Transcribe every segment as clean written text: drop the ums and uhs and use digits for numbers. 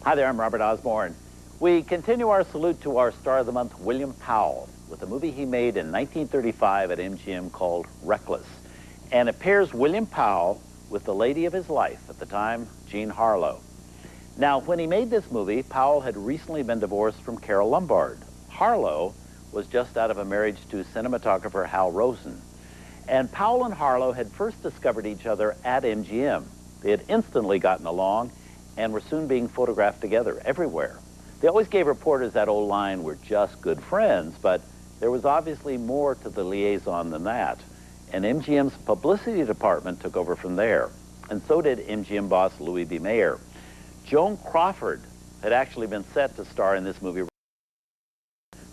Hi there, I'm Robert Osborne. We continue our salute to our star of the month, William Powell, with a movie he made in 1935 at MGM called Reckless. And it pairs William Powell with the lady of his life at the time, Jean Harlow. Now, when he made this movie, Powell had recently been divorced from Carole Lombard. Harlow was just out of a marriage to cinematographer Hal Rosen. And Powell and Harlow had first discovered each other at MGM. They had instantly gotten along and were soon being photographed together everywhere. They always gave reporters that old line, "We're just good friends," but there was obviously more to the liaison than that. And MGM's publicity department took over from there. And so did MGM boss Louis B. Mayer. Joan Crawford had actually been set to star in this movie,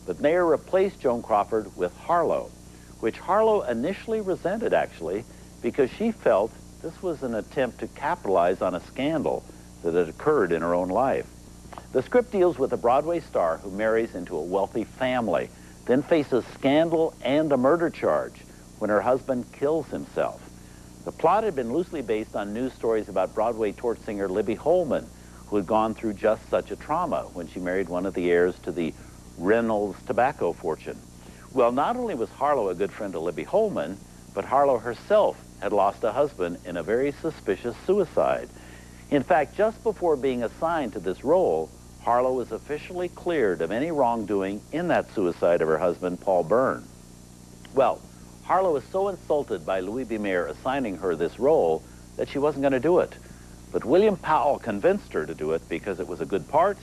but Mayer replaced Joan Crawford with Harlow, which Harlow initially resented, actually, because she felt this was an attempt to capitalize on a scandal that had occurred in her own life. The script deals with a Broadway star who marries into a wealthy family, then faces scandal and a murder charge when her husband kills himself. The plot had been loosely based on news stories about Broadway torch singer Libby Holman, who had gone through just such a trauma when she married one of the heirs to the Reynolds tobacco fortune. Well, not only was Harlow a good friend to Libby Holman, but Harlow herself had lost a husband in a very suspicious suicide. In fact, just before being assigned to this role, Harlow was officially cleared of any wrongdoing in that suicide of her husband, Paul Byrne. Well, Harlow was so insulted by Louis B. Mayer assigning her this role that she wasn't going to do it. But William Powell convinced her to do it because it was a good part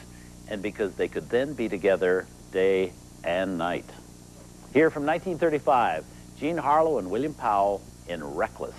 and because they could then be together day and night. Here from 1935, Jean Harlow and William Powell in Reckless.